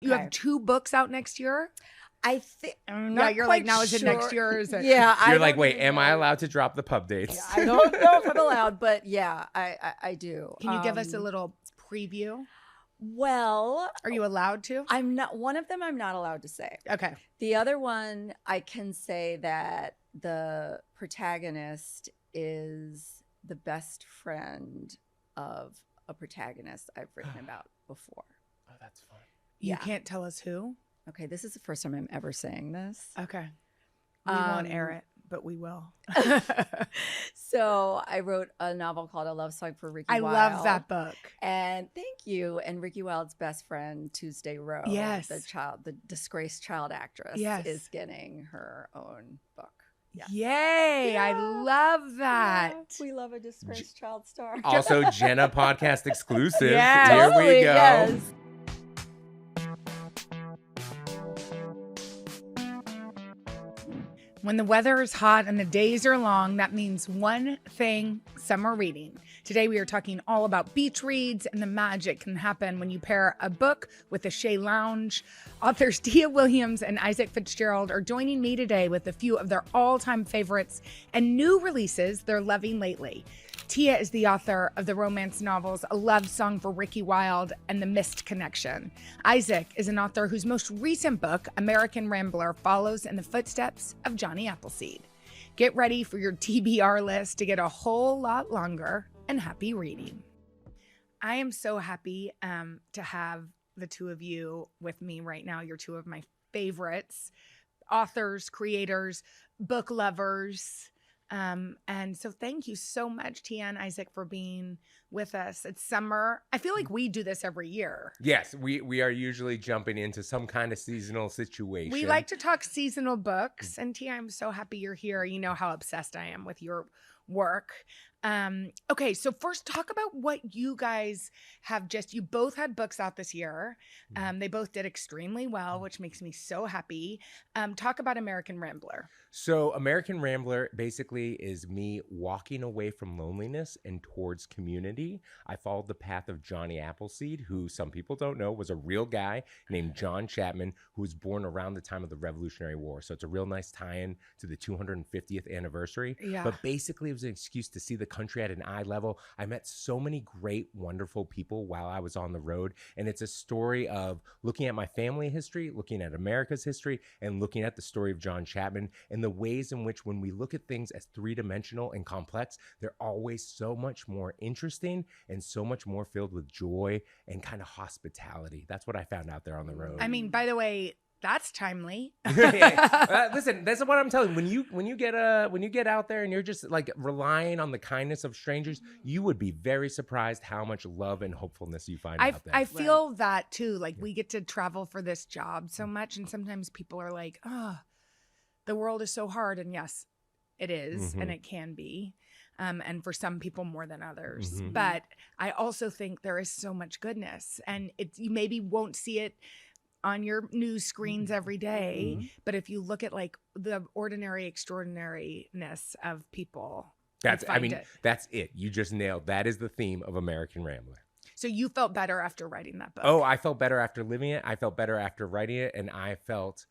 You have 2 books out next year? I think. Yeah, you're like, now is it next year? Or is it? Yeah. You're like, wait, am I allowed to drop the pub dates? Yeah, I don't know if I'm allowed, but yeah, I do. Can you give us a little preview? Well, Are you allowed to? I'm not. One of them I'm not allowed to say. Okay. The other one, I can say that the protagonist is the best friend of a protagonist I've written about before. Oh, that's fun. You Yeah. can't tell us who? Okay, this is the first time I'm ever saying this. Okay. We won't air it, but we will. So I wrote a novel called A Love Song for Ricky I Wilde. love that book. And thank you. And Ricky Wilde's best friend, Tuesday Rowe, Yes. the disgraced child actress, Yes. is getting her own book. Yeah. Yay. I Yeah. love that. Yeah, we love a disgraced child star. Also, Jenna podcast exclusive. Yes. Here Totally, we go. yes. When the weather is hot and the days are long, that means one thing: summer reading. Today we are talking all about beach reads and the magic can happen when you pair a book with a Shea Lounge. Authors Tia Williams and Isaac Fitzgerald are joining me today with a few of their all-time favorites and new releases they're loving lately. Tia is the author of the romance novels A Love Song for Ricky Wilde and The Mist Connection. Isaac is an author whose most recent book, American Rambler, follows in the footsteps of Johnny Appleseed. Get ready for your TBR list to get a whole lot longer and happy reading. I am so happy to have the two of you with me right now. You're two of my favorites, authors, creators, book lovers. And so thank you so much, Tia and Isaac, for being with us. It's summer. I feel like we do this every year. Yes, we are usually jumping into some kind of seasonal situation. We like to talk seasonal books. And Tia, I'm so happy you're here. You know how obsessed I am with your work. Okay, so first talk about what you guys have you both had books out this year. They both did extremely well, which makes me so happy. Talk about American Rambler. So American Rambler basically is me walking away from loneliness and towards community. I followed the path of Johnny Appleseed, who some people don't know was a real guy named John Chapman, who was born around the time of the Revolutionary War. So it's a real nice tie-in to the 250th anniversary. Yeah. But basically it was an excuse to see the country at an eye level. I met so many great, wonderful people while I was on the road. And it's a story of looking at my family history, looking at America's history, and looking at the story of John Chapman and the ways in which when we look at things as three-dimensional and complex, they're always so much more interesting and so much more filled with joy and kind of hospitality. That's what I found out there on the road. I mean, by the way, that's timely. Listen, that's what I'm telling you. When you get out there and you're just like relying on the kindness of strangers, you would be very surprised how much love and hopefulness you find out there. I feel that too. Like we get to travel for this job so much, and sometimes people are like, "Oh, the world is so hard," and yes, it is, and it can be. And for some people more than others. But I also think there is so much goodness, and you maybe won't see it on your news screens every day, but if you look at like the ordinary extraordinariness of people, that's it. You just nailed. That is the theme of American Rambler. So you felt better after writing that book? Oh, I felt better after living it. I felt better after writing it, and I felt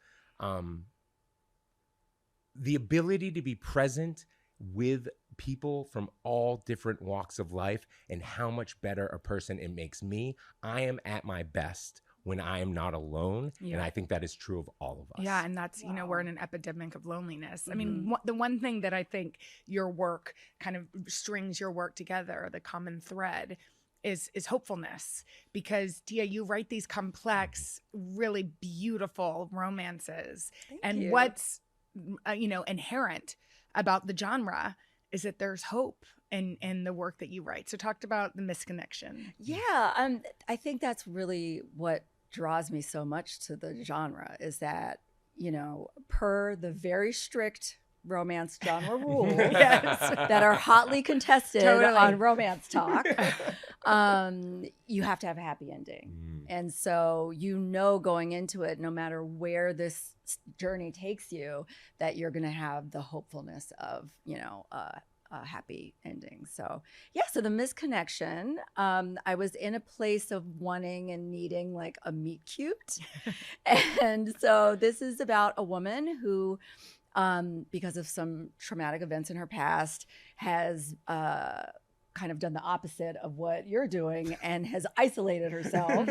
the ability to be present with people from all different walks of life and how much better a person it makes me. I am at my best when I am not alone. Yeah. And I think that is true of all of us. Yeah. And that's, we're in an epidemic of loneliness. I mean, the one thing that I think your work kind of strings your work together, the common thread, is hopefulness. Because Tia, you write these complex, really beautiful romances. Thank you. What's, inherent about the genre is that there's hope in the work that you write. So talked about the misconnection. Yeah. I think that's really what draws me so much to the genre is that, per the very strict romance genre rules that are hotly contested on Romance Talk, you have to have a happy ending. And so, going into it, no matter where this journey takes you, that you're going to have the hopefulness of, a happy ending. So yeah, so the misconnection, I was in a place of wanting and needing like a meet cute. And so this is about a woman who, because of some traumatic events in her past, has kind of done the opposite of what you're doing and has isolated herself,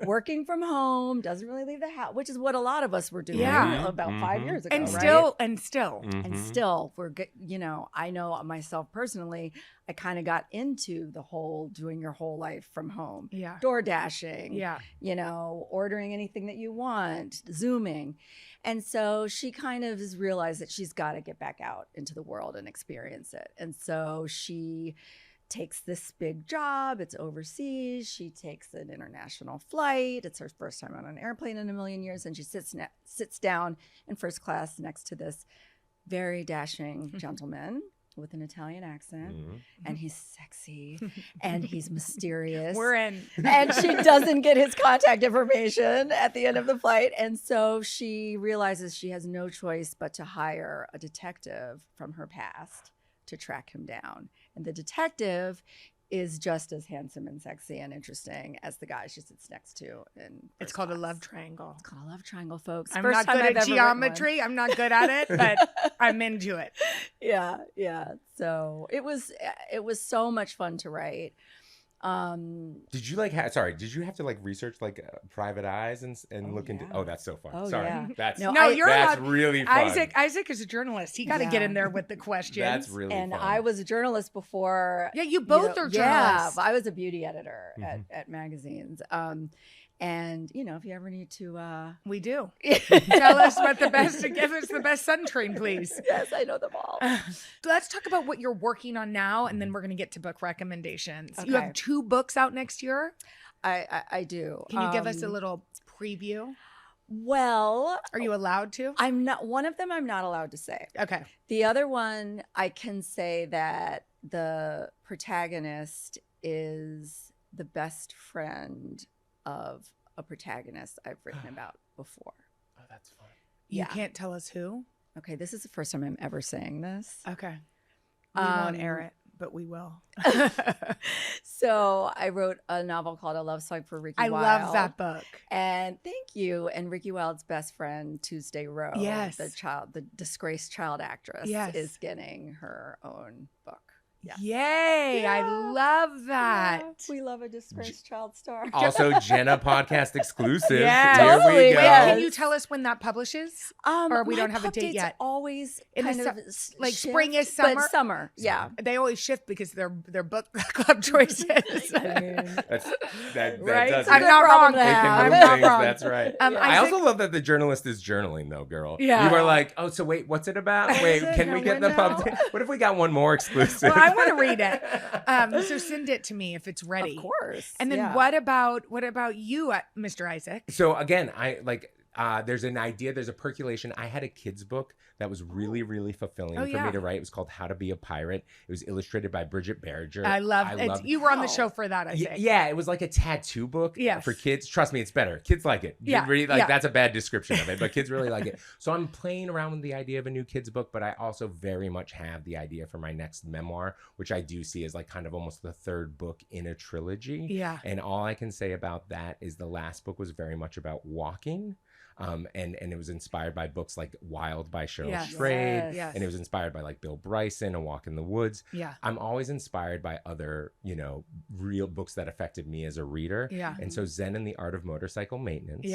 working from home, doesn't really leave the house, which is what a lot of us were doing about 5 years ago. And right? still, we're, I know myself personally, I kind of got into the whole doing your whole life from home, door dashing, ordering anything that you want, Zooming. And so she kind of has realized that she's got to get back out into the world and experience it. And so she takes this big job. It's overseas. She takes an international flight. It's her first time on an airplane in a million years. And she sits down in first class next to this very dashing gentleman with an Italian accent. And he's sexy and he's mysterious. We're in. And she doesn't get his contact information at the end of the flight. And so she realizes she has no choice but to hire a detective from her past to track him down. And the detective is just as handsome and sexy and interesting as the guy she sits next to. And it's called a love triangle. It's called a love triangle, folks. I'm not good at geometry. I'm not good at it, but I'm into it. Yeah. So it was so much fun to write. Did you have to like research like private eyes and look into? Oh, that's so fun. Oh, sorry. yeah. That's that's really fun. Isaac is a journalist. He got to get in there with the questions. That's really and fun. I was a journalist before. Yeah, you both are journalists. Yeah, I was a beauty editor at magazines. And if you ever need to, we do. Tell us what the best. Give us the best sunscreen, please. Yes, I know them all. Let's talk about what you're working on now, and then we're going to get to book recommendations. Okay. You have 2 books out next year. I do. Can you give us a little preview? Well, are you allowed to? I'm not. One of them I'm not allowed to say. Okay. The other one I can say that the protagonist is the best friend of a protagonist I've written about before. Oh, that's fun. You can't tell us who? Okay, this is the first time I'm ever saying this. Okay. We won't air it, but we will. So I wrote a novel called A Love Song for Ricky Wilde. I love that book. And thank you. And Ricky Wilde's best friend, Tuesday Rowe, yes, the disgraced child actress, yes, is getting her own book. Yeah. Yay, I love that. Yeah, we love a disgraced child star. Also, Jenna podcast exclusive. Yeah, here totally. we go. Wait, can you tell us when that publishes? Or we don't have a date yet. Always in kind the of like shift, spring is summer. But summer, yeah. They always shift because they're book club choices. I mean, that right? does I'm it. not wrong. They can I'm move not things. wrong. That's right. I also love that the journalist is journaling, though, girl. Yeah. You were like, oh, so wait, what's it about? Wait, can we get the pub? What if we got one more exclusive? Well, I want to read it. So send it to me if it's ready. Of course. And then what about you, Mr. Isaac? So again, there's an idea, there's a percolation. I had a kid's book that was really, really fulfilling for me to write. It was called How to Be a Pirate. It was illustrated by Bridget Berger. I love it. You were on the show for that, I think. Yeah, it was like a tattoo book for kids. Trust me, it's better. Kids like it. That's a bad description of it, but kids really like it. So I'm playing around with the idea of a new kids book, but I also very much have the idea for my next memoir, which I do see as like kind of almost the 3rd book in a trilogy. Yeah. And all I can say about that is the last book was very much about walking. And it was inspired by books like Wild by Cheryl Strayed. Yes. And it was inspired by like Bill Bryson, A Walk in the Woods. Yeah. I'm always inspired by other, real books that affected me as a reader. Yeah. And so Zen and the Art of Motorcycle Maintenance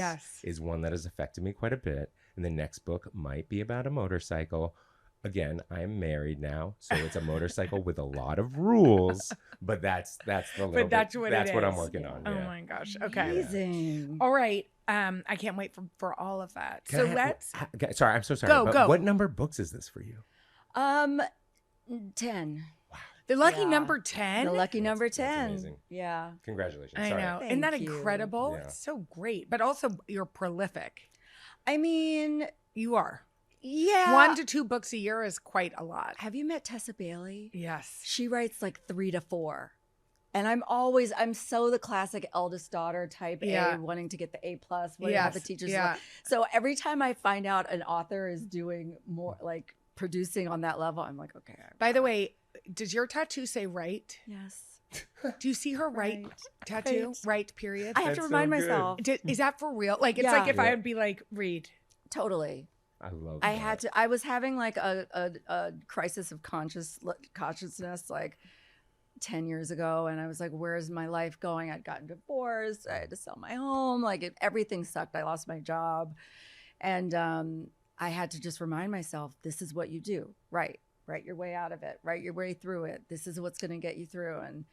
is one that has affected me quite a bit. And the next book might be about a motorcycle. Again, I'm married now, so it's a motorcycle with a lot of rules, but that's the little But that's bit, what that's it what is. I'm working on. Oh Yeah. my gosh. Okay. Amazing. All right. I can't wait for all of that. Sorry, I'm so sorry. Go. What number books is this for you? 10. The lucky number 10. The lucky number 10. That's amazing. Yeah. Congratulations. I Sorry. know. Isn't that Thank you. incredible? Yeah. It's so great. But also you're prolific. I mean, You are. yeah. 1 to 2 books a year is quite a lot. Have you met Tessa Bailey? Yes. She writes like 3 to 4. And I'm so the classic eldest daughter type A, wanting to get the A+, wanting to have the teachers. So every time I find out an author is doing more, like producing on that level, I'm like, okay. By the way, does your tattoo say right? Yes. Do you see her right tattoo? Right, period. I have to That's remind so good. myself. Is that for real? Like, it's Yeah. like if I Yeah. would be like, read. Totally. I love I that. had to. I was having like a crisis of consciousness like 10 years ago, and I was like, "Where is my life going?" I'd gotten divorced. I had to sell my home. Like everything sucked. I lost my job, and I had to just remind myself, "This is what you do. Write your way out of it. Write your way through it. This is what's going to get you through." And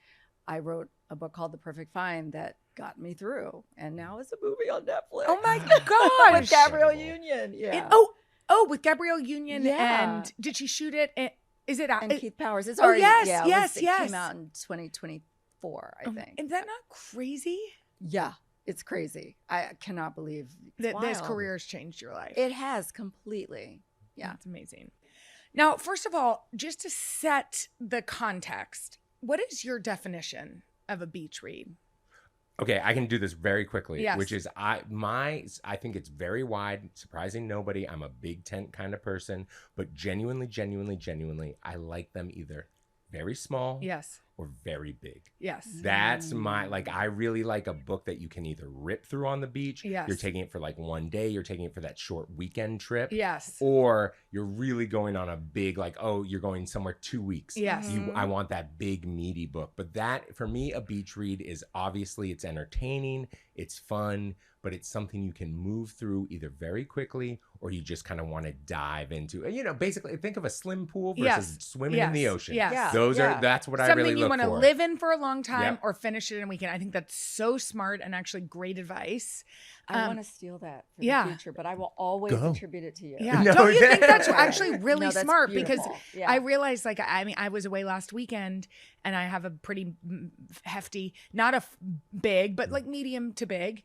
I wrote a book called The Perfect Find that got me through, and now it's a movie on Netflix. Oh my gosh. With Gabrielle Incredible. Union. Yeah. With Gabrielle Union. Yeah. And did she shoot it? Is it And Keith Powers. It's Oh, already, yes, yeah, yes, it yes. came out in 2024, I think. Is that not crazy? Yeah, it's crazy. I cannot believe it's That this wild. career has changed your life. It has completely. Yeah. It's amazing. Now, first of all, just to set the context, what is your definition of a beach read? Okay, I can do this very quickly, Yes. which is I think it's very wide, surprising nobody. I'm a big tent kind of person, but genuinely, I like them either very small Yes. or very big. Yes. That's I really like a book that you can either rip through on the beach. Yes. You're taking it for like one day. You're taking it for that short weekend trip. Yes. Or you're really going on a big, you're going somewhere 2 weeks. Yes. I want that big meaty book. But that, for me, a beach read is obviously it's entertaining, it's fun, but it's something you can move through either very quickly or you just kind of want to dive into. Basically think of a slim pool versus Yes. swimming in the ocean. Yes. Yeah. That's what I Something really you look want to for. live in for a long time Yep. or finish it in a weekend. I think that's so smart and actually great advice. I want to steal that for yeah. the future, but I will always Go. contribute it to you. Yeah. No, Don't you think that's Yeah. actually really No, that's smart? beautiful. Because Yeah. I realized, I was away last weekend and I have a pretty hefty, not big, but like medium to big.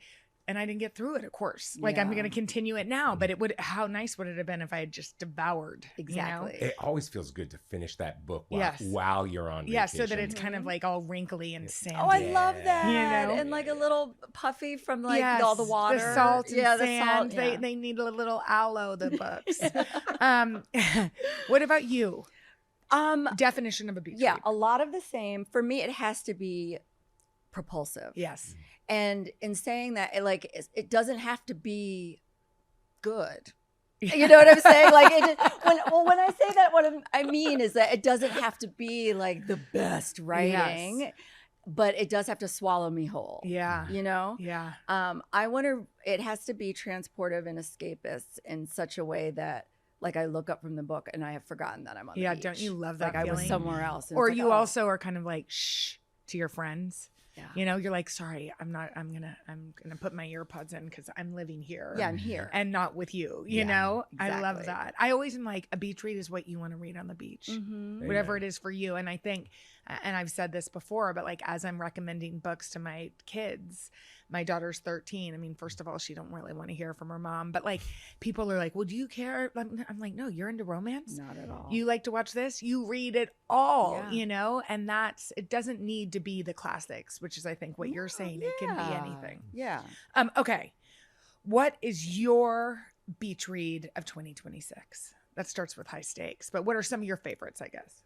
And I didn't get through it, of course. I'm Yeah. going to continue it now. But how nice would it have been if I had just devoured? Exactly. It always feels good to finish that book Yes. while you're on vacation. Yeah, so that it's kind of like all wrinkly and sandy. Oh, I love Yeah. that. You know? And like a little puffy from like Yes, all the water. the salt and yeah, sand. The salt, yeah. They need a little aloe, the books. What about you? Definition of a beach Yeah, read. a lot of the same. For me, it has to be propulsive. Yes. And in saying that, it doesn't have to be good. You know what I'm saying? When I say that, what I mean is that it doesn't have to be like the best writing, but it does have to swallow me whole. Yeah. You know? Yeah. It has to be transportive and escapist in such a way that I look up from the book and I have forgotten that I'm on the beach. Don't you love that I was feeling? somewhere else. and Or it's like, you oh, also are kind of like shh to your friends. Yeah. You're like, sorry, I'm gonna put my earpods in because I'm living here. Yeah, I'm here. And not with you. You Yeah, know? I love exactly. that. I always am like, a beach read is what you want to read on the beach. Mhm. Whatever it Amen. is for you. And I think, and I've said this before, but as I'm recommending books to my kids, my daughter's 13. I mean, first of all, she don't really want to hear from her mom, but people are like, well, do you care? I'm like, no, you're into romance. Not at all. You like to watch this? You read it all, Yeah. And it doesn't need to be the classics, which is, I think, what you're saying. It can be anything. Yeah. Okay. What is your beach read of 2026? That starts with high stakes, but what are some of your favorites, I guess?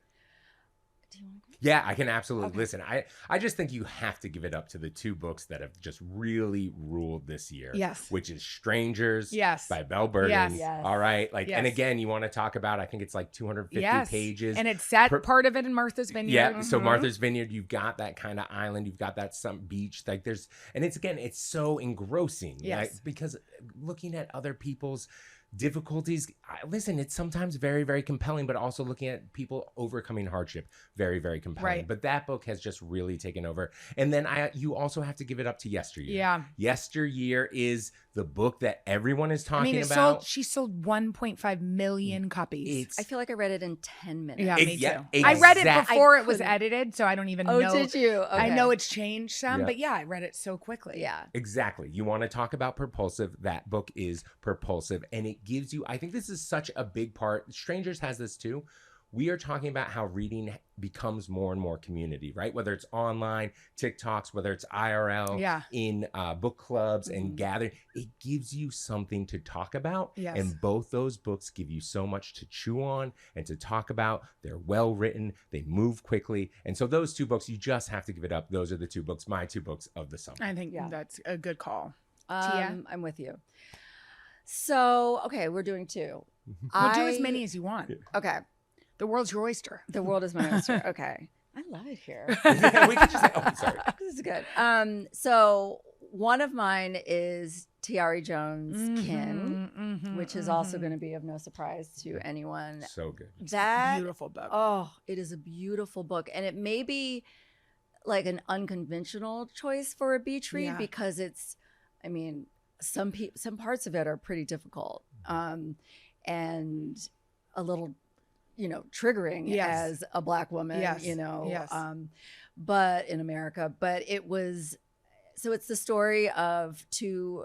Do you want to go? Yeah, I can absolutely Okay. listen. I just think you have to give it up to the two books that have just really ruled this year. Yes. Which is Strangers Yes. by Belle Bergen. Yes. Yes. All right. And Yes. again, you want to talk about, I think it's 250 Yes. pages. And it's set Per- part of it in Martha's Vineyard. Yeah, so Mhm. Martha's Vineyard, you've got that kind of island, you've got that some beach, it's so engrossing. Yes. Because looking at other people's difficulties, listen, it's sometimes very, very compelling, but also looking at people overcoming hardship, very, very compelling. Right. But that book has just really taken over. And then you also have to give it up to Yesteryear. Yeah. Yesteryear is the book that everyone is I mean, talking about. she sold 1.5 million copies. It's I feel like I read it in 10 minutes. Yeah, It- me yeah, too. I read it exact- before I it was couldn't- edited, so I don't even Oh, know. did you? Okay. I know it's changed some, Yeah. but yeah, I read it so quickly. Yeah. Exactly. You want to talk about propulsive. That book is propulsive. And it gives you, I think this is such a big part. Strangers has this too. we are talking about how reading becomes more and more community, right? Whether it's online, TikToks, whether it's IRL, in book clubs and gathering, it gives you something to talk about. Yes. And both those books give you so much to chew on and to talk about. They're well written, they move quickly. And so those 2 books, you just have to give it up. Those are the 2 books, my 2 books of the summer. I think that's a good call. Tia? I'm with you. So, okay, we're doing 2. We'll do as many as you want. Okay. The world's your oyster. The world is my oyster. Okay. I love it here. We can just say, oh, sorry. This is good. So one of mine is Tiari Jones' Kin, which is also going to be of no surprise to anyone. So good. That beautiful book. Oh, it is a beautiful book. And it may be like an unconventional choice for a beach read because it's, I mean, some parts of it are pretty difficult and a little, triggering as a Black woman, but in America. But it was, so it's the story of 2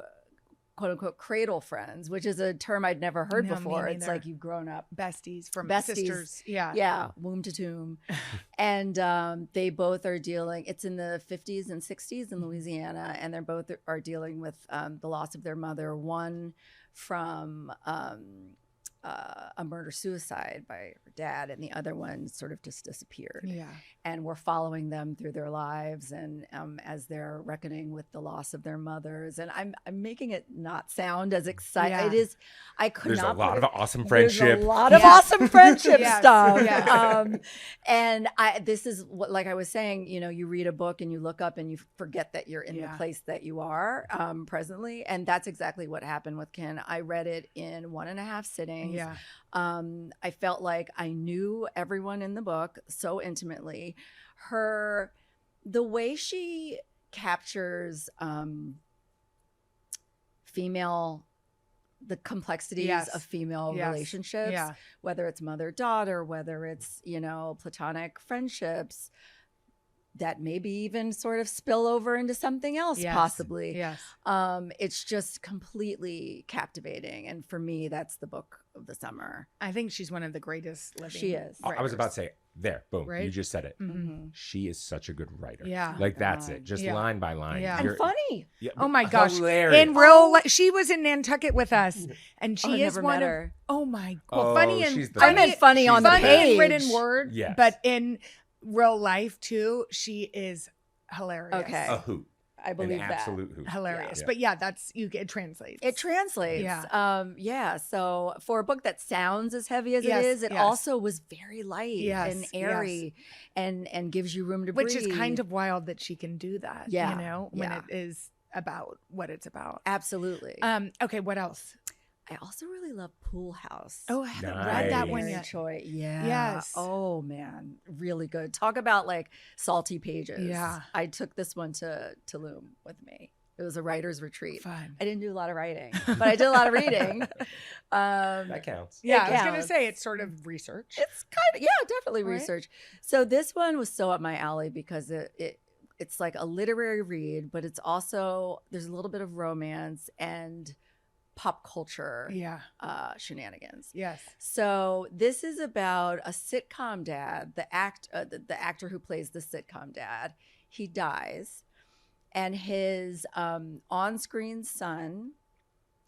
quote unquote cradle friends, which is a term I'd never heard before. It's like you've grown up. Besties from Besties, sisters. Yeah. Yeah. Womb to tomb. And they both are dealing, it's in the 50s and 60s in Louisiana, and they're both are dealing with the loss of their mother, one from a murder-suicide by her dad, and the other one sort of just disappeared. Yeah. And we're following them through their lives and as they're reckoning with the loss of their mothers. And I'm making it not sound as exciting. Yeah. It is. I could There's not. a lot of awesome friendship. There's a lot of awesome friendship stuff. Yeah. And this is what, like I was saying, you read a book and you look up and you forget that you're in the place that you are presently. And that's exactly what happened with Kin. I read it in 1.5 sittings. Yeah. I felt like I knew everyone in the book so intimately. The way she captures the complexities of female relationships, whether it's mother-daughter, whether it's, platonic friendships, that maybe even sort of spill over into something else, possibly. Yes. It's just completely captivating. And for me, that's the book of the summer. I think she's one of the greatest living. She is. I was about to say, there, boom, Right? you just said it. Mm-hmm. She is such a good writer. Yeah. Like that's it. Just line by line. Yeah. And funny. Yeah, Oh my gosh. hilarious. In real life, she was in Nantucket with us, and she is never one met of, her. oh my, Oh, funny and she's the I meant funny on the funny page. in written word, Yes. but in real life too, she is hilarious. Okay. A hoot. I believe An that. absolute hoot. Hilarious. Yeah. But yeah, it translates. It translates. Yeah. So for a book that sounds as heavy as it is, it also was very light and airy and gives you room to breathe. Which is kind of wild that she can do that. Yeah. When it is about what it's about. Absolutely. Okay, what else? I also really love Pool House. Oh, I haven't read that one Mary yet. Choi. Yeah. Yes. Oh man, really good. Talk about like salty pages. Yeah. I took this one to Tulum with me. It was a writer's retreat. Fun. I didn't do a lot of writing, but I did a lot of reading. That counts. Yeah, I was going to counts. say it's sort of research. It's kind of, definitely Right? research. So this one was so up my alley because it's like a literary read, but it's also, there's a little bit of romance and pop culture shenanigans. Yes. So this is about a sitcom dad, the actor who plays the sitcom dad. He dies, and his on-screen son,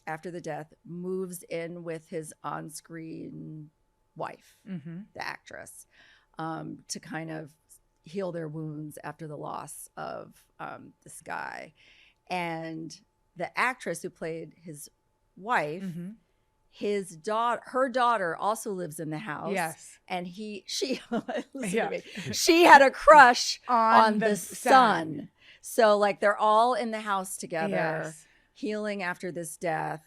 after the death, moves in with his on-screen wife, the actress, to kind of heal their wounds after the loss of this guy. And the actress who played his wife, her daughter also lives in the house. Yes. And she listen to me. She had a crush on the son. So like they're all in the house together, healing after this death.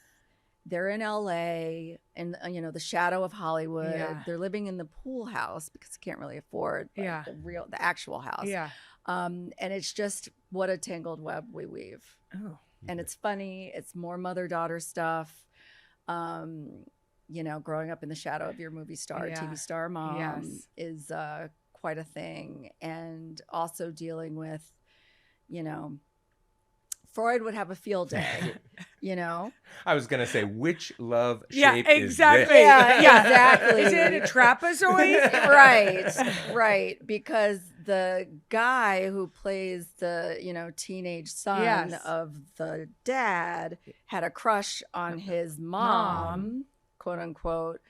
They're in LA in the shadow of Hollywood. Yeah. They're living in the pool house because they can't really afford the actual house. Yeah. And it's just what a tangled web we weave. Oh. And it's funny. It's more mother-daughter stuff. Growing up in the shadow of your movie star, TV star mom is quite a thing. And also dealing with, Freud would have a field day you know? I was gonna say, which love Yeah, shape exactly. is this? Yeah, exactly. Is it a trapezoid? Right. Because the guy who plays the, teenage son Yes. of the dad had a crush on his mom, quote unquote.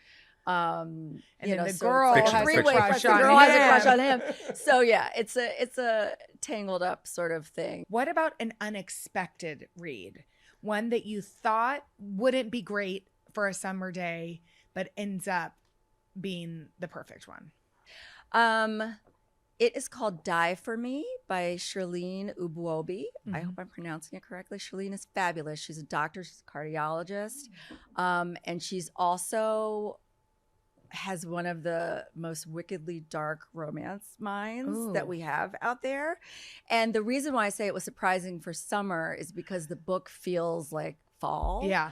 And then the so girl it's like has a three-way crush The on girl has a him. crush on him. So yeah, it's a tangled up sort of thing. What about an unexpected read? One that you thought wouldn't be great for a summer day, but ends up being the perfect one. It is called Die For Me by Shirlene Ubuobi. I hope I'm pronouncing it correctly. Shirlene is fabulous. She's a doctor, she's a cardiologist. And she's also has one of the most wickedly dark romance minds that we have out there. And the reason why I say it was surprising for summer is because the book feels like fall. Yeah.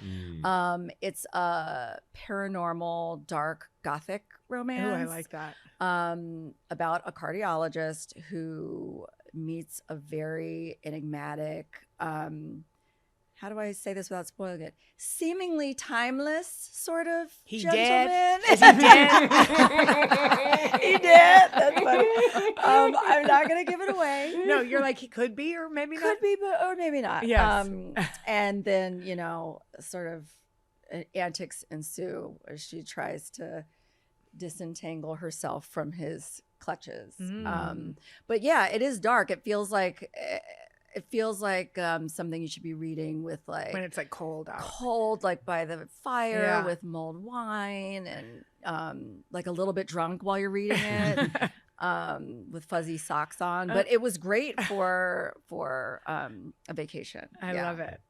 It's a paranormal, dark, gothic romance. Oh, I like that. About a cardiologist who meets a very enigmatic, how do I say this without spoiling it? Seemingly timeless sort of gentleman. Is he dead? He did. That's funny. I'm not going to give it away. No, you're like, he could be or maybe not. Could be, or maybe not. Yes. And then, sort of antics ensue as she tries to disentangle herself from his clutches. But yeah, it is dark. It feels like something you should be reading with when it's like cold out. Cold, like by the fire with mulled wine and like a little bit drunk while you're reading it. With fuzzy socks on, but it was great for a vacation. I love it.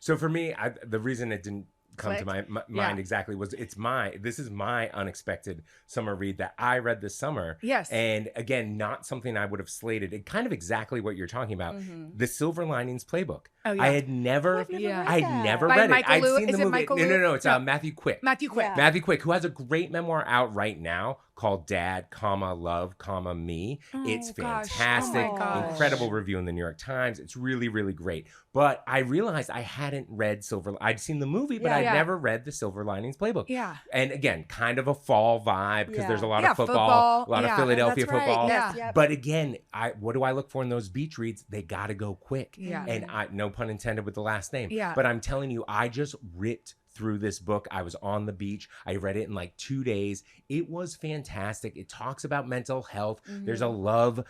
So for me, the reason it didn't come to my mind exactly was this is my unexpected summer read that I read this summer. Yes. And again, not something I would have slated. It kind of exactly what you're talking about. The Silver Linings Playbook. Oh, yeah. I had never read By it. Michael I'd Lew- seen is the it movie. Michael No, Lew- it's No. Matthew Quick. Matthew Quick. Yeah. Matthew Quick, who has a great memoir out right now called Dad, Love, Me. It's gosh. fantastic. Oh my gosh. Incredible review in the New York Times. It's really, really great. But I realized I hadn't read I'd seen the movie, but I'd never read the Silver Linings Playbook. Yeah. And again, kind of a fall vibe because there's a lot Yeah, of football, a lot of yeah. Philadelphia That's right. football. Yes, Yeah. yep. But again, what do I look for in those beach reads? They got to go quick. Yeah. And no pun intended with the last name. Yeah. But I'm telling you, I just ripped through this book. I was on the beach. I read it in like 2 days. It was fantastic. It talks about mental health. There's a love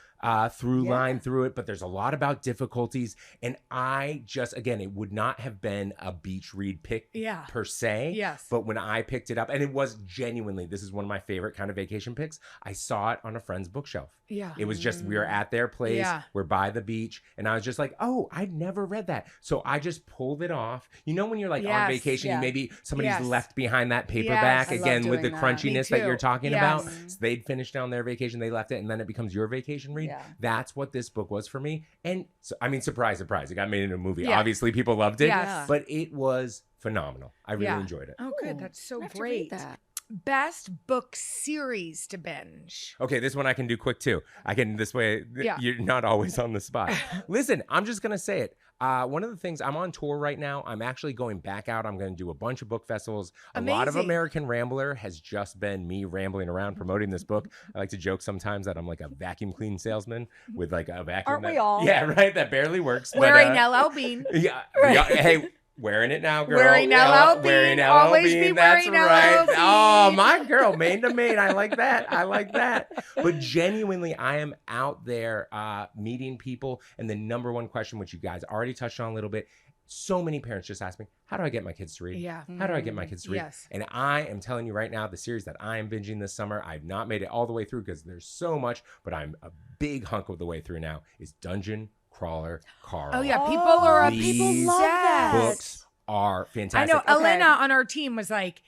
through line through it, but there's a lot about difficulties. And I just, again, it would not have been a beach read pick per se. Yes. But when I picked it up, and it was genuinely, this is one of my favorite kind of vacation picks. I saw it on a friend's bookshelf. Yeah. It was just, we were at their place. Yeah. We're by the beach. And I was just like, oh, I'd never read that. So I just pulled it off. You know, when you're like on vacation, you maybe somebody's left behind that paperback I love again with the doing that. crunchiness Me that you're too. talking Yes. about. So they'd finished down their vacation, they left it, and then it becomes your vacation read. Yeah. That's what this book was for me. And so, I mean, surprise, it got made into a movie. Yeah. Obviously, people loved it, Yes. but it was phenomenal. I really Yeah. enjoyed it. Oh, good. That's so I have to read great. that. Best book series to binge. Okay, this one I can do quick too. I can, this way, you're not always on the spot. Listen, I'm just going to say it. One of the things, I'm on tour right now. I'm actually going back out. I'm going to do a bunch of book festivals. A lot of Amazing. American Rambler has just been me rambling around promoting this book. I like to joke sometimes that I'm like a vacuum clean salesman with like a vacuum. Aren't we all? Yeah, right. That barely works. But, Wearing LL Bean. Yeah. Hey, wearing it now, girl. Wearing LL Bean. Wearing LL Always Bean. be That's wearing right. LL Bean. Oh, my girl, main to main. I like that. I like that. But genuinely, I am out there meeting people. And the number one question, which you guys already touched on a little bit, so many parents just ask me, how do I get my kids to read? Yeah. How do I get my kids to read? Yes. And I am telling you right now, the series that I am binging this summer, I've not made it all the way through because there's so much, but I'm a big hunk of the way through now, is Dungeon Crawler Carl. Oh, yeah. People are These upset. love that. books are fantastic. I know. Elena on our team was like,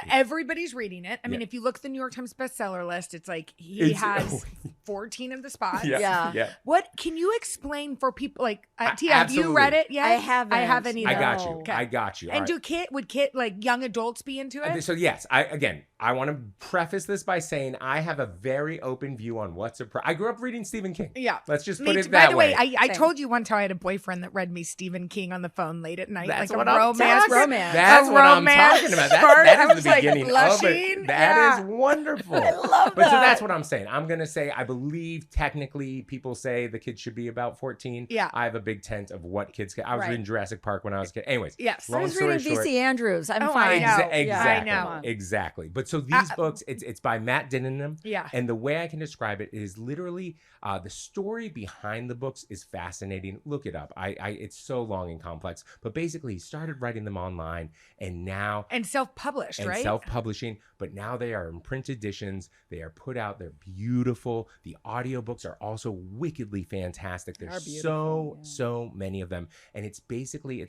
Everybody's reading it. I mean, Yeah. if you look at the New York Times bestseller list, it's like he has 14 of the spots. Yeah. What can you explain for people like Tia? Have you Absolutely. read it yet? I haven't. I haven't either. I got you. Okay. I got you. All And right. would like young adults be into it? So yes, I want to preface this by saying I have a very open view on what's I grew up reading Stephen King. Yeah. Let's just Me put it too. that By the way, I Same. told you one time I had a boyfriend that read me Stephen King on the phone late at night, That's like what a I'm romance. talking- romance. That's A what I'm romance talking about. part. That I is the was, like, beginning of blushing. it. That is Yeah. wonderful. I love But so that. that's what I'm saying. I'm gonna say I believe technically people say the kids should be about 14. Yeah. I have a big tent of what kids can. I was Right. reading Jurassic Park when I was a kid. Anyways. Yes. I Long was story reading short. V.C. Andrews. I'm Oh, fine. I know. Exactly. Yeah, I know. Exactly. But so these books, it's by Matt Dinningham. Yeah. And the way I can describe it is literally the story behind the books is fascinating. Look it up. It's so long and complex. But basically, he started writing them online, and now And self-published, right? self-publishing, but now they are in print editions. They are put out. They're beautiful. The audiobooks are also wickedly fantastic. They are There's beautiful, so many of them. And it's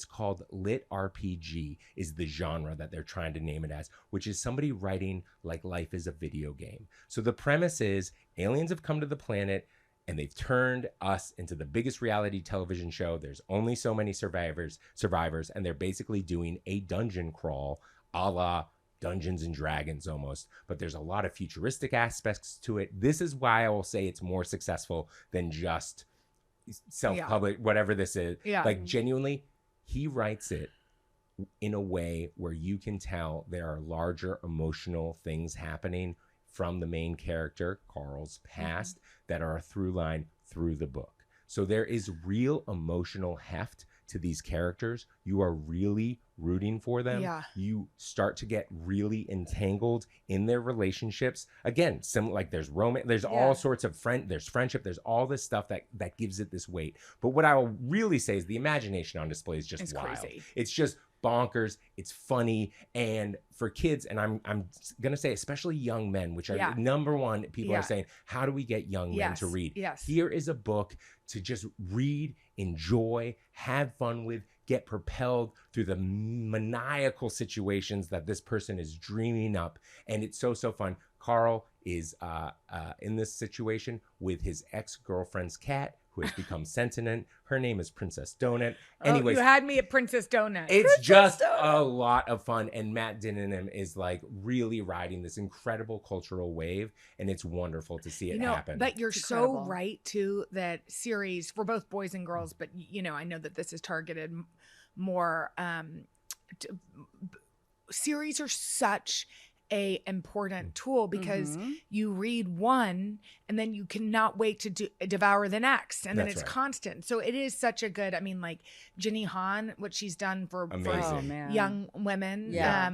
called lit RPG is the genre that they're trying to name it as, which is somebody writing like life is a video game. So the premise is aliens have come to the planet and they've turned us into the biggest reality television show. There's only so many survivors, and they're basically doing a dungeon crawl a la Dungeons and Dragons almost, but there's a lot of futuristic aspects to it. This is why I will say it's more successful than just self-published, whatever this is. Yeah. Like genuinely, he writes it in a way where you can tell there are larger emotional things happening from the main character, Carl's past, that are a through line through the book. So there is real emotional heft to these characters. You are really rooting for them. Yeah. You start to get really entangled in their relationships. Again, like there's romance, there's all sorts of there's friendship, there's all this stuff that gives it this weight. But what I will really say is the imagination on display is just It's wild. crazy. It's just bonkers. It's funny. And for kids, and I'm going to say especially young men, which are number one, people are saying, how do we get young men to read? Yes. Here is a book to just read, enjoy, have fun with, get propelled through the maniacal situations that this person is dreaming up. And it's so fun. Carl is in this situation with his ex-girlfriend's cat, who has become sentient. Her name is Princess Donut. Anyways, you had me at Princess Donut. it's just a lot of fun. And Matt Dinningham is like really riding this incredible cultural wave. And it's wonderful to see it happen. But you're It's so incredible. right too that series for both boys and girls, but I know that this is targeted more. Series are such a important tool because you read one and then you cannot wait to devour the next, and then That's it's right. constant. So it is such a good. I mean, like Jenny Han, what she's done for Amazing. Oh, man. young women. Yeah.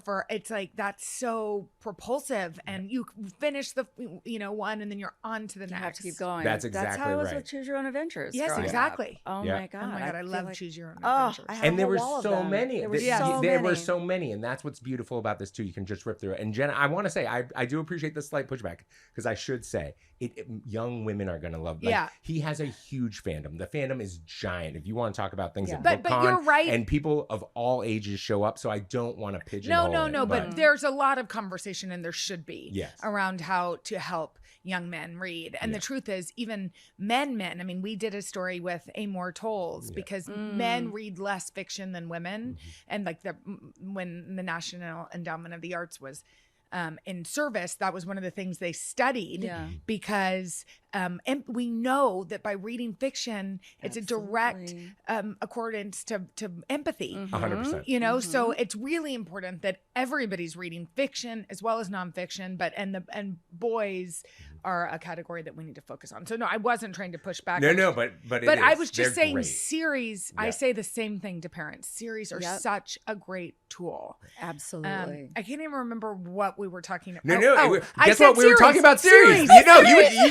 For it's like that's so propulsive, and you finish the one, and then you're on to the You next. have to keep going. That's how exactly it was right. with Choose Your Own Adventures. Yes, growing up. exactly. Oh Yeah. my God. Oh my God, I feel love like- Choose Your Own Oh, Adventures. I have And a there whole were wall of so them. many. There were There were many. so many, and that's what's beautiful about this too. You can just rip through it. And Jenna, I want to say, I do appreciate the slight pushback because I should say, young women are gonna love. Like, Yeah. he has a huge fandom. The fandom is giant. If you want to talk about things at But BookCon, you're right. and people of all ages show up. So I don't want to pigeonhole. No, it, but there's a lot of conversation, and there should be Yes. around how to help young men read. And the truth is, even men, I mean, we did a story with Amor Tolls because men read less fiction than women. And like when the National Endowment of the Arts was in service, that was one of the things they studied Yeah. because we know that by reading fiction, it's a direct accordance to empathy. 100%. So it's really important that everybody's reading fiction as well as nonfiction, and boys are a category that we need to focus on. So no, I wasn't trying to push back. No, but I was just They're saying great. series. I Yeah. say the same thing to parents. Series are Yep. such a great tool. Absolutely. I can't even remember what we were talking about. Guess I said what? We were talking about series.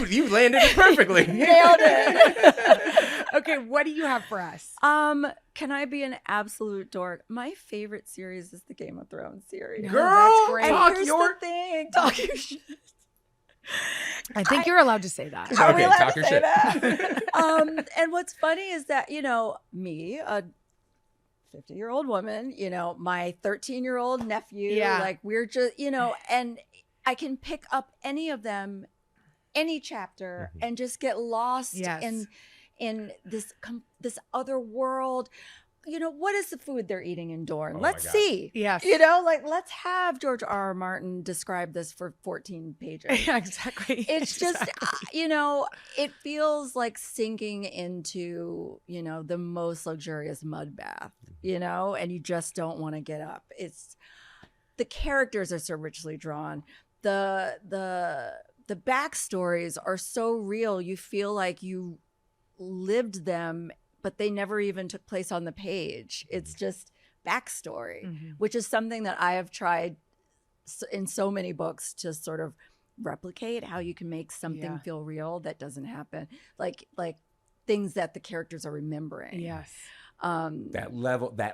You landed it perfectly. Nailed it. Okay, what do you have for us? Can I be an absolute dork? My favorite series is the Game of Thrones series. No, Girl, that's great. And talk here's your- the thing. Talk your shit. I think you're allowed to say that. Are we Okay, allowed talk to your say shit. that? And what's funny is that, me, a 50-year-old woman, you know, my 13-year-old nephew, Yeah. like we're just, you know, and I can pick up any of them, any chapter, and just get lost Yes. in this other world. You know, what is the food they're eating in Dorne? Oh Let's my God. see. Yes. You know, like let's have George R.R. Martin describe this for 14 pages. Yeah, exactly. It's just, Exactly. you know, it feels like sinking into, you know, the most luxurious mud bath, you know, and you just don't want to get up. It's the characters are so richly drawn. The backstories are so real. You feel like you lived them, but they never even took place on the page. It's just backstory, which is something that I have tried in so many books to sort of replicate how you can make something feel real that doesn't happen, like things that the characters are remembering. Yes. That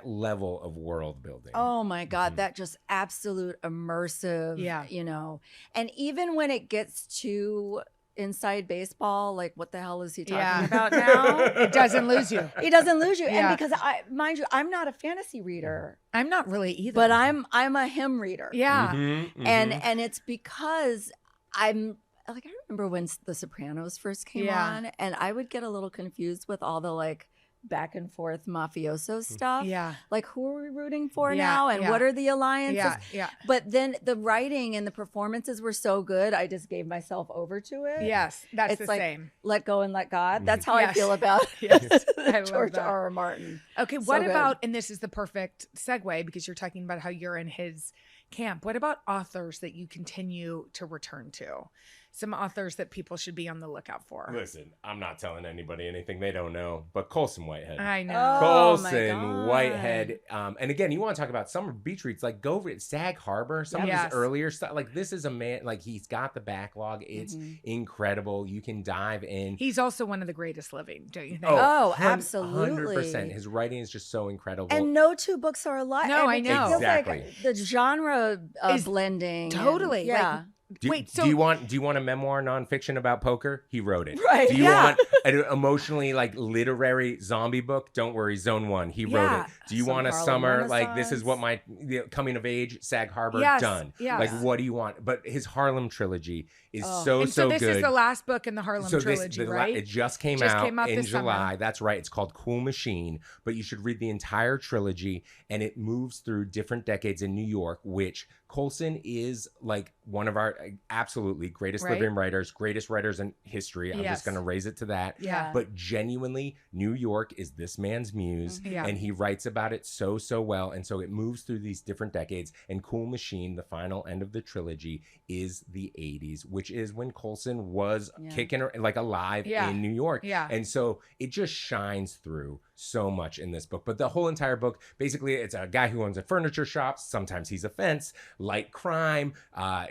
level of world building. Oh my God, that just absolute immersive, you know. And even when it gets to inside baseball, like what the hell is he talking about now? It doesn't lose you. It doesn't lose you. And because mind you, I'm not a fantasy reader. I'm not really either. But I'm a hymn reader. Yeah. And it's because I'm like, I remember when The Sopranos first came on, and I would get a little confused with all the like back and forth mafioso stuff. Yeah. Like, who are we rooting for now? And what are the alliances? Yeah. But then the writing and the performances were so good, I just gave myself over to it. Yes. That's It's the like, same. let go and let God. That's how I Yes. feel about Yes. I love George that. R.R. Martin. Okay. So What good. about, and this is the perfect segue because you're talking about how you're in his camp. What about authors that you continue to return to? Some authors that people should be on the lookout for. Listen, I'm not telling anybody anything they don't know, but Colson Whitehead. I know. Oh, my Colson God. Whitehead. And again, you want to talk about summer beach reads, like go over it. Sag Harbor, some of Yes. his earlier stuff. Like this is a man, like he's got the backlog. It's incredible. You can dive in. He's also one of the greatest living, don't you think? Oh, absolutely. 100%. His writing is just so incredible. And no two books are alike. No, I It know. feels Exactly. like the genre Is blending. totally, And, yeah. Wait, so do you want a memoir nonfiction about poker? He wrote it. Right. Do you Yeah. want an emotionally like literary zombie book? Don't worry, Zone 1. He wrote Yeah. it. Do you Some want a Harlem summer like this is Renaissance. what my coming of age Sag Harbor Yes, done? yes. Like what do you want? But his Harlem trilogy is Oh. so and so this good. is the last book in the Harlem So trilogy, right? It just came Just out came out in this summer. July. That's right. It's called Cool Machine, but you should read the entire trilogy, and it moves through different decades in New York, which Colson is like one of our absolutely greatest Right. living writers, greatest writers in history. I'm Yes. just going to raise it to that. Yeah. But genuinely, New York is this man's muse, Yeah. and he writes about it so well. And so it moves through these different decades. And Cool Machine, the final end of the trilogy, is the 80s, which is when Colson was kicking like alive in New York. Yeah. And so it just shines through so much in this book. But the whole entire book, basically, it's a guy who owns a furniture shop. Sometimes he's a fence, light crime.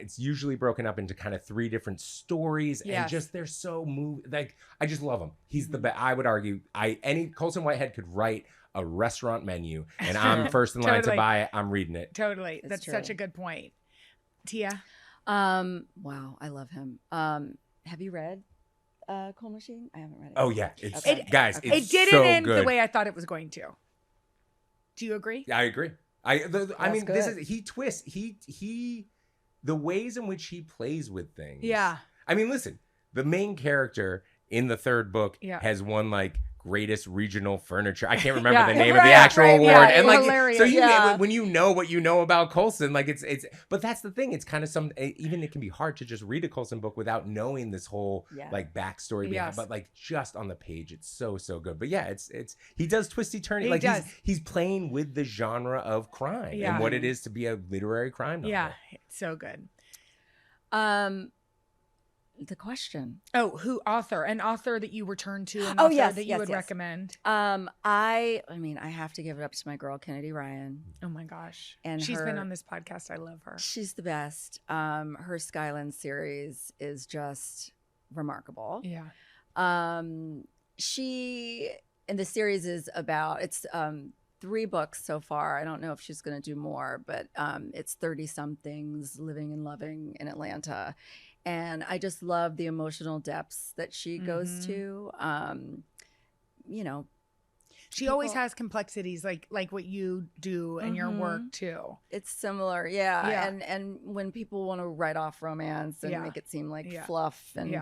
It's usually broken up into kind of 3 different stories. Yes. And just they're so moved. Like, I just love him. He's the best. I would argue any Colson Whitehead could write a restaurant menu, and I'm first in line Totally. to buy it. I'm reading it. Totally. It's That's true. such a good point. Tia? Wow, I love him. Have you read Coal Machine? I haven't read it. Oh yeah, it's Okay. guys. Okay. It's It didn't so end good. the way I thought it was going to. Do you agree? I agree. I mean, good. this is he twists. He the ways in which he plays with things. Yeah. I mean, listen, the main character in the 3rd book Yeah. has won like greatest regional furniture. I can't remember Yeah. the name of Right, the actual right, award. yeah, And like, hilarious. so you Yeah. when you know what you know about Colson, like it's, but that's the thing. It's kind of even it can be hard to just read a Colson book without knowing this whole like backstory behind. Yes. But like just on the page, it's so good. But yeah, it's he does twisty turny. He Like does. he's playing with the genre of crime Yeah. and what it is to be a literary crime novel. Yeah. It's so good. The question. Oh, who author? An author that you return to, an Oh, author yes, that you yes, would yes. recommend. I mean, I have to give it up to my girl Kennedy Ryan. Oh my gosh. And she's been her- on this podcast. I love her. She's the best. Her Skyland series is just remarkable. Yeah. She and the series is about it's 3 books so far. I don't know if she's going to do more, but it's 30 somethings living and loving in Atlanta. And I just love the emotional depths that she goes to. You know, She always has complexities like what you do in your work too. It's similar, yeah. Yeah. And when people want to write off romance and make it seem like fluff and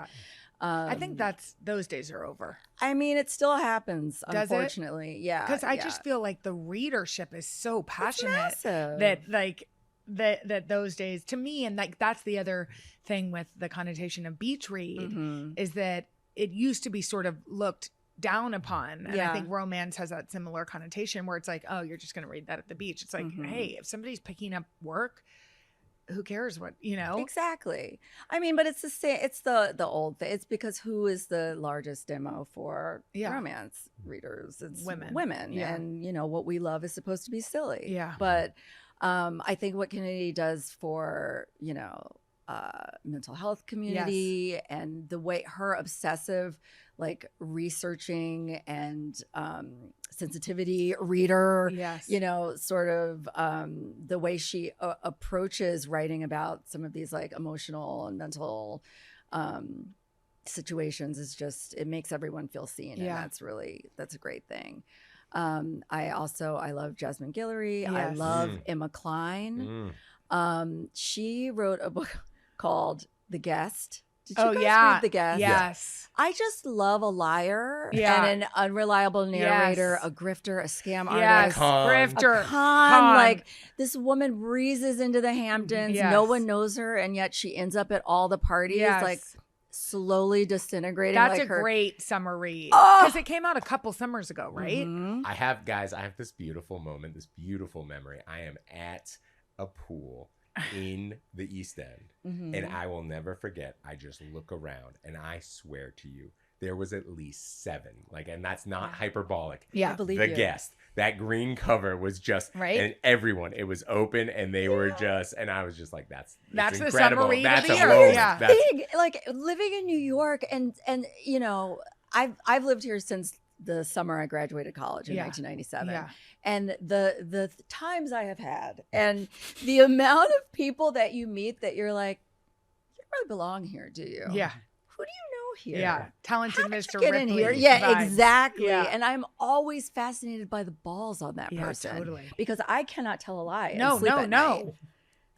I think those days are over. I mean, it still happens, Does it? unfortunately. Yeah. Because I just feel like the readership is so passionate It's massive. that like that those days to me, and like that's the other thing with the connotation of beach read is that it used to be sort of looked down upon. And I think romance has that similar connotation where it's like, oh, you're just going to read that at the beach. It's like, hey, if somebody's picking up work, who cares what, you know? Exactly. I mean, but it's the same. It's the old thing. It's because who is the largest demo for romance readers? It's women. Yeah. And, you know, what we love is supposed to be silly. Yeah. But I think what Kennedy does for, you know, mental health community and the way her obsessive like researching and sensitivity reader, you know, sort of the way she approaches writing about some of these like emotional and mental situations is just, it makes everyone feel seen. And that's a great thing. I love Jasmine Guillory. I love Emma Cline. She wrote a book called The Guest. Did you guys read The Guest? Yes. I just love a liar and an unreliable narrator, a grifter, a scam artist. Grifter. A con. Like this woman breezes into the Hamptons. No one knows her, and yet she ends up at all the parties, like slowly disintegrating. That's like a her. great summer read. Because it came out a couple summers ago, right? I have this beautiful moment, this beautiful memory. I am at a pool in the East End, and I will never forget. I just look around, and I swear to you, there was at least 7. Like, and that's not hyperbolic. Yeah, I believe The you. Guest. That green cover was just and everyone. It was open, and they were just, and I was just like, that's the incredible. summer read That's of a the year. moment. Yeah. That's Big, like living in New York, and you know, I've lived here since the summer I graduated college in 1997. Yeah. And the times I have had and the amount of people that you meet that you're like, you don't really belong here, do you? Yeah. Who do you know here? Yeah. Talented How did Mr. you get Ripley. in here? Yeah, vibes. exactly. Yeah. And I'm always fascinated by the balls on that Yeah, person. totally. Because I cannot tell a lie. No, and sleep at night. no.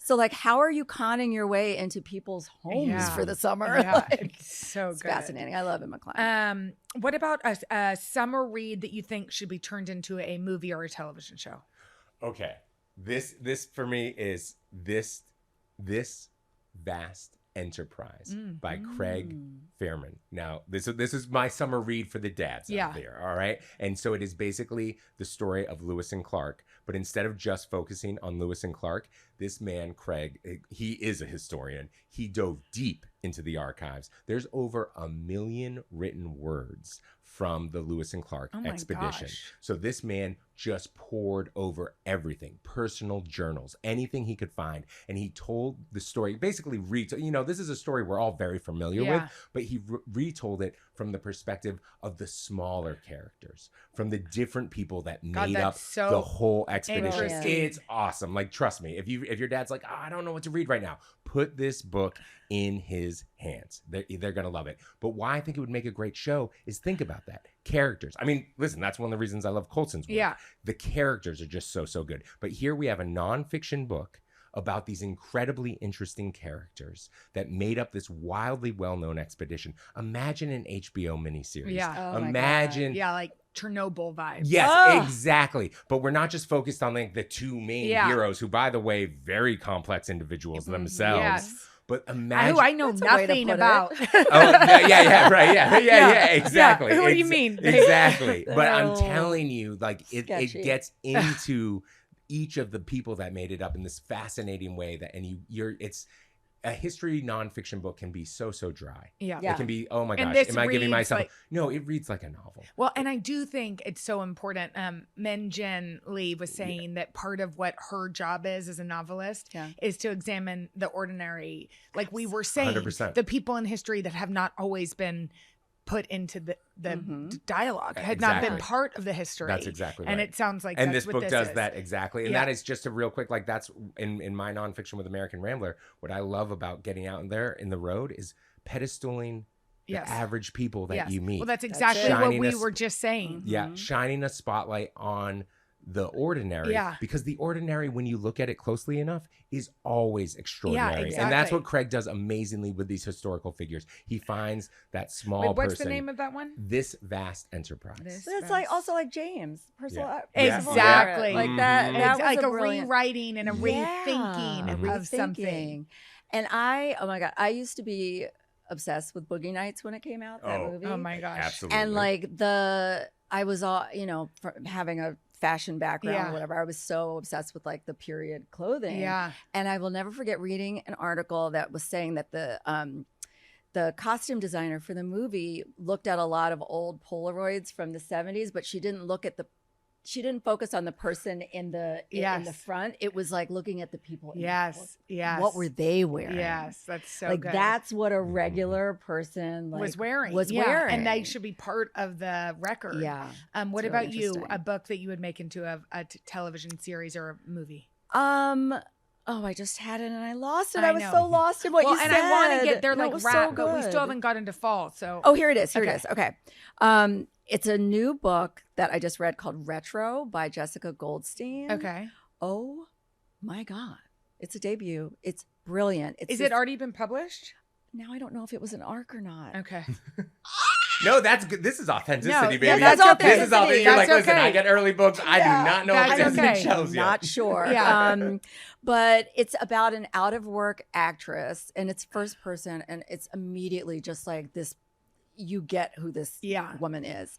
So like, how are you conning your way into people's homes for the summer? Yeah, Like, it's so it's good. fascinating. I love Emma Cline. What about a summer read that you think should be turned into a movie or a television show? okay. This for me is this vast enterprise by Craig Fairman. Now, this is my summer read for the dads out there, all right? And so it is basically the story of Lewis and Clark, but instead of just focusing on Lewis and Clark, this man, Craig, he is a historian. He dove deep into the archives. There's over 1 million written words from the Lewis and Clark expedition. Gosh. So this man just poured over everything, personal journals, anything he could find. And he told the story, basically, this is a story we're all very familiar with, but he retold it from the perspective of the smaller characters, from the different people that made up the whole expedition. It's awesome. Like, trust me, if your dad's like, I don't know what to read right now, put this book in his hands. They're going to love it. But why I think it would make a great show is think about that. Characters. I mean, listen, that's one of the reasons I love Colson's work. Yeah. The characters are just so good. But here we have a nonfiction book about these incredibly interesting characters that made up this wildly well-known expedition. Imagine an HBO miniseries. Yeah. Oh my Imagine. Yeah, like Chernobyl vibes. Yes, exactly. But we're not just focused on like the two main heroes, who, by the way, very complex individuals themselves. Yes. But imagine. Who I know That's a way to nothing put it. about. Right, yeah, exactly. Yeah. What do you mean? Exactly. But I'm Oh, telling you, like it sketchy. gets into each of the people that made it up in this fascinating way it's a history nonfiction book can be so dry. Yeah. It can be, oh my And gosh, this am I giving reads myself? like- No, it reads like a novel. Well, and I do think it's so important. Min Jin Lee was saying that part of what her job is as a novelist is to examine the ordinary, like we were saying, 100%. the people in history that have not always been put into the dialogue, had not been Exactly. part of the history. That's exactly And right. it sounds like And that's this what book does is. that exactly. And Yeah. that is just a real quick, like that's in my nonfiction with American Rambler. What I love about getting out there in the road is pedestaling the Yes. average people that Yes. you meet. Well, that's exactly it. what Shining we a were just saying. Yeah, shining a spotlight on the ordinary. Yeah. Because the ordinary, when you look at it closely enough, is always extraordinary. exactly. And that's what Craig does amazingly with these historical figures. He finds that small Wait, what's person. the name of that one? This vast enterprise. This But it's like also like James, personal Yeah. art- Yeah. personal Exactly. art. Like that. Mhm. That It's was like a brilliant. rewriting and a Yeah, rethinking of something. And oh my God, I used to be obsessed with Boogie Nights when it came out. That movie. Oh my gosh. Absolutely. And like I was all, having a fashion background Yeah. or whatever. I was so obsessed with like the period clothing. Yeah. And I will never forget reading an article that was saying that the costume designer for the movie looked at a lot of old Polaroids from the 70s, but she didn't focus on the person in the front. It was like looking at the people. Yes. Yes. What were they wearing? Yes. That's so like good. that's what a regular person was wearing. wearing. And they should be part of the record. Yeah. What It's about really you? interesting. A book that you would make into a television series or a movie? Oh, I just had it and I lost it. I I was know. so lost in what you said. And I want to get there No, it like was wrap, so but we still good. haven't got into fall. So Oh, here it is. Here Okay. it is. Okay. It's a new book that I just read called Retro by Jessica Goldstein. okay. Oh my God. It's a debut. It's brilliant. Is it already been published? Now I don't know if it was an ARC or not. Okay. No, that's good. This is authenticity, No, baby. yeah, that's okay. This is authentic. You're That's like, listen, okay. I get early books. I do not know if that's this is okay. shelves yet. Not sure. Yeah. But it's about an out of work actress and it's first person and it's immediately just like this, you get who this Yeah. woman is.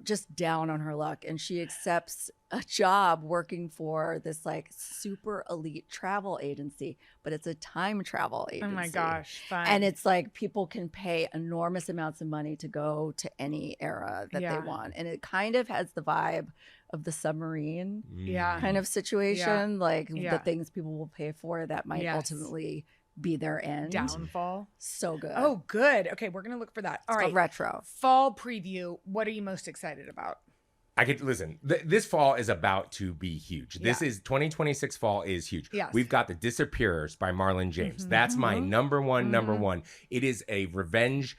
Just down on her luck. And she accepts a job working for this like super elite travel agency, but it's a time travel agency. Oh my gosh. Fun. And it's like people can pay enormous amounts of money to go to any era that Yeah. they want. And it kind of has the vibe of the submarine Yeah. kind of situation, like Yeah. the things people will pay for that might Yes. ultimately be their end. Downfall. So good. Oh, good. Okay, we're gonna look for that. All It's right. called Retro. Fall preview. What are you most excited about? I could listen. This fall is about to be huge. This Yeah. is 2026 fall is huge. Yes. We've got The Disappearers by Marlon James. Mhm. That's my Mhm. number one. Mhm. It is a revenge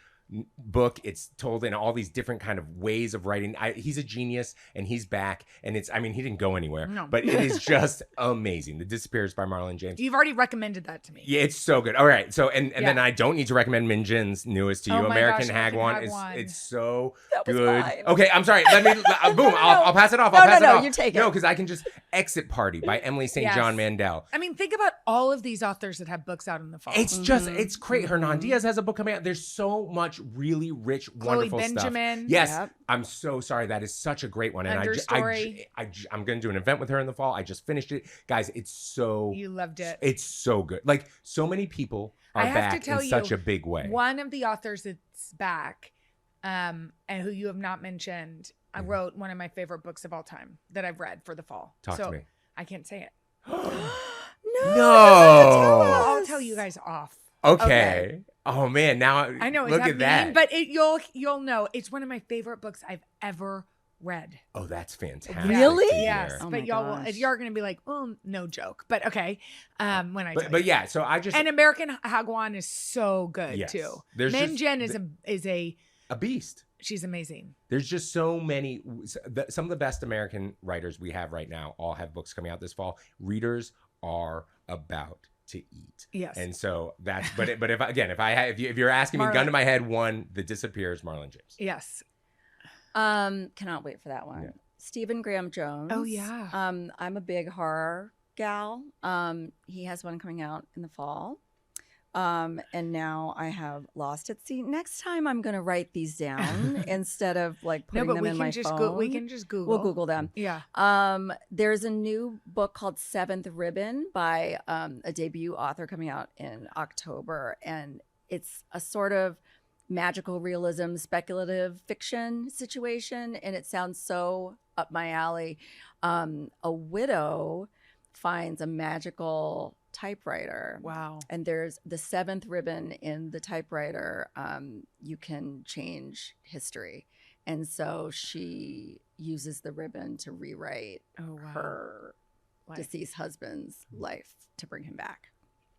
book. It's told in all these different kind of ways of writing. He's a genius and he's back. And he didn't go anywhere. No. But it is just amazing. The Disappearers by Marlon James. You've already recommended that to me. Yeah, it's so good. All right. So and Yeah. then I don't need to recommend Min Jin's newest to you, Oh my American gosh, Hag American One. Hag One. It's so That was good. mine. Okay, I'm sorry. Let me boom. I'll pass it off. I'll No, pass no, it no, off. you take it. No, because I can just Exit Party by Emily St. John Yes. Mandel. I mean, think about all of these authors that have books out in the fall. It's just Mhm. it's great. Hernan Mhm. Diaz has a book coming out. There's so much really rich, Chloe wonderful stuff. Benjamin. Yes, Yep. I'm so sorry. That is such a great one. And Understory. I'm going to do an event with her in the fall. I just finished it, guys. It's so You loved it. it's so good. Like so many people are I have to back tell in you, such a big way. One of the authors that's back, and who you have not mentioned, I Mhm. wrote one of my favorite books of all time that I've read for the fall. Talk so to me. I can't say it. No. I'll tell you guys off. Okay. Oh man, now I know. Is Look that at that. mean? But you'll know. It's one of my favorite books I've ever read. Oh, that's fantastic. Really? to hear. Yes, Oh but my y'all gosh. you're gonna be like, oh, no joke. But okay, when I tell But you. yeah, so I just And American Hagwan is so good Yes. too. There's Min just- Jin is a a beast. she's amazing. There's just so many. Some of the best American writers we have right now all have books coming out this fall. Readers are about to eat. Yes. And so that's but if you're asking me, gun to my head, one, The Disappears, Marlon James. Yes. Cannot wait for that one. Yeah. Stephen Graham Jones. Oh, yeah. I'm a big horror gal. He has one coming out in the fall. And now I have lost it. See, next time I'm going to write these down instead of like No, putting but them we in can my just phone. we can just Google. We'll Google them. Yeah. There's a new book called Seventh Ribbon by a debut author coming out in October. And it's a sort of magical realism, speculative fiction situation. And it sounds so up my alley. A widow finds a magical typewriter. Wow. And there's the seventh ribbon in the typewriter. You can change history. And so she uses the ribbon to rewrite Oh wow. her Like- deceased husband's life to bring him back.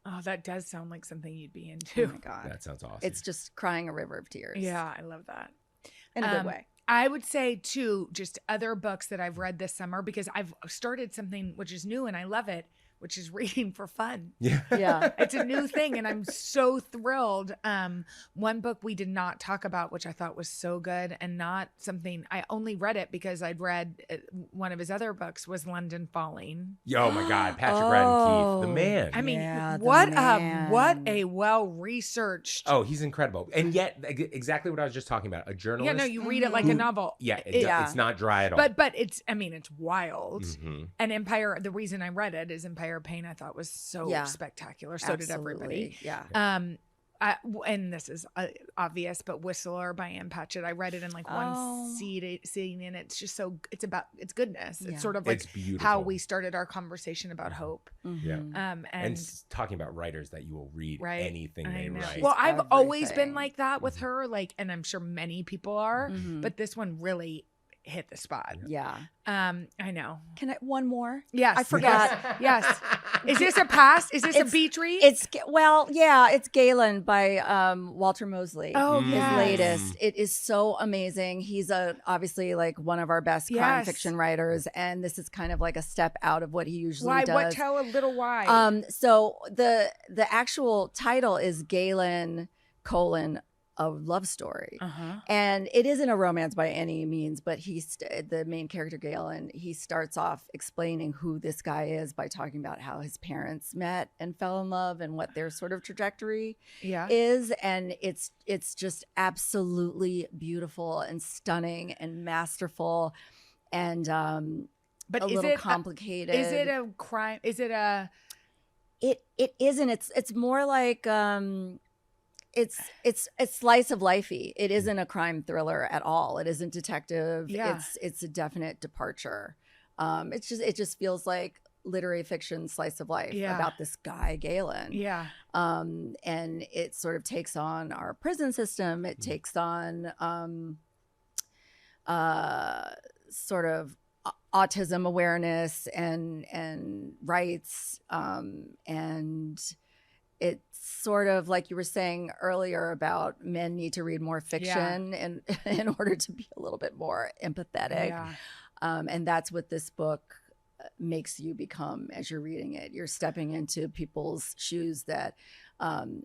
Oh, that does sound like something you'd be Oh into. my God. That sounds awesome. It's just crying a river of tears. Yeah, I love that. In a good way. I would say too, just other books that I've read this summer, because I've started something which is new and I love it, which is reading for fun. Yeah. Yeah. It's a new thing and I'm so thrilled. One book we did not talk about, which I thought was so good and not something, I only read it because I'd read one of his other books, was London Falling. Oh my God, Patrick Radden Keefe, the man. I mean, Yeah, the what man. a well-researched. Oh, he's incredible. And yet, exactly what I was just talking about. A journalist. Yeah, no, you read it like a novel. Yeah, Yeah. it's not dry at all. But it's, I mean, it's wild. Mm-hmm. And Empire, the reason I read it is Empire of Pain, I thought was so Yeah. spectacular. So did everybody. Yeah. And this is obvious, but Whistler by Ann Patchett, I read it in like one seating, and it's just so, it's goodness. Yeah. It's sort of like It's beautiful. how we started our conversation about hope. Yeah. Mhm. And talking about writers that you will read Right. anything I they know. write. Well, I've always been Everything. like that with her, like, and I'm sure many people are, Mhm. but this one really hit the spot. Yeah. I know. Can I one more? Yes. I forgot. Yes. Is this a pass? Is this a beach read? It's it's Galen by Walter Mosley. Oh, his yes. latest. It is so amazing. He's obviously like one of our best crime Yes. fiction writers, and this is kind of like a step out of what he usually Why? does. What? Tell a little why. So the actual title is Galen: A Love Story. And it isn't a romance by any means, but the main character, Galen, he starts off explaining who this guy is by talking about how his parents met and fell in love and what their sort of trajectory Yeah. is. And it's just absolutely beautiful and stunning and masterful and But a is little it complicated. Is it a crime? Is it a? It isn't. It's more like it's slice of lifey. It isn't a crime thriller at all. It isn't detective. Yeah. It's a definite departure. It just feels like literary fiction slice of life Yeah. about this guy Galen. Yeah. And it sort of takes on our prison system. It takes on sort of autism awareness and rights and it's sort of like you were saying earlier about men need to read more fiction and in order to be a little bit more empathetic. Yeah. And that's what this book makes you become as you're reading it. You're stepping into people's shoes that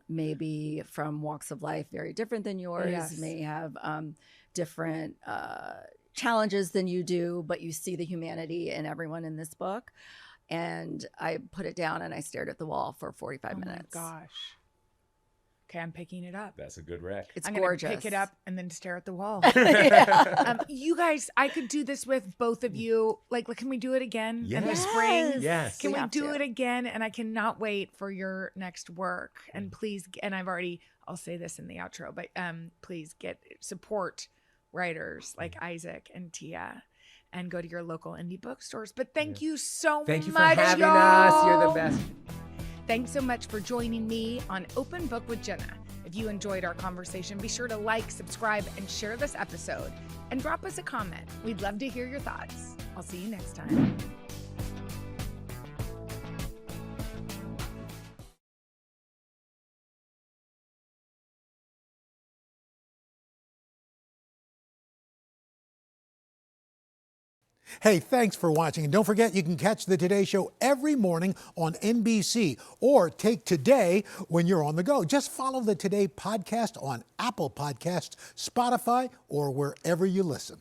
may be from walks of life very different than yours, Yes. may have different challenges than you do, but you see the humanity in everyone in this book. And I put it down and I stared at the wall for 45 minutes. Oh my gosh. Okay, I'm picking it up. That's a good rec. It's I'm gorgeous. gonna pick it up and then stare at the wall. Yeah. You guys, I could do this with both of you. Like, can we do it again in the Yes. spring? Yes. Can we have do to. it again? And I cannot wait for your next work. And please, and I'll say this in the outro, but please support writers like Isaac and Tia and go to your local indie bookstores. But thank you so Thank you much, for having y'all. us. You're the best. Thanks so much for joining me on Open Book with Jenna. If you enjoyed our conversation, be sure to like, subscribe, and share this episode. And drop us a comment. We'd love to hear your thoughts. I'll see you next time. Hey, thanks for watching. And don't forget, you can catch the Today Show every morning on NBC or take Today when you're on the go. Just follow the Today podcast on Apple Podcasts, Spotify, or wherever you listen.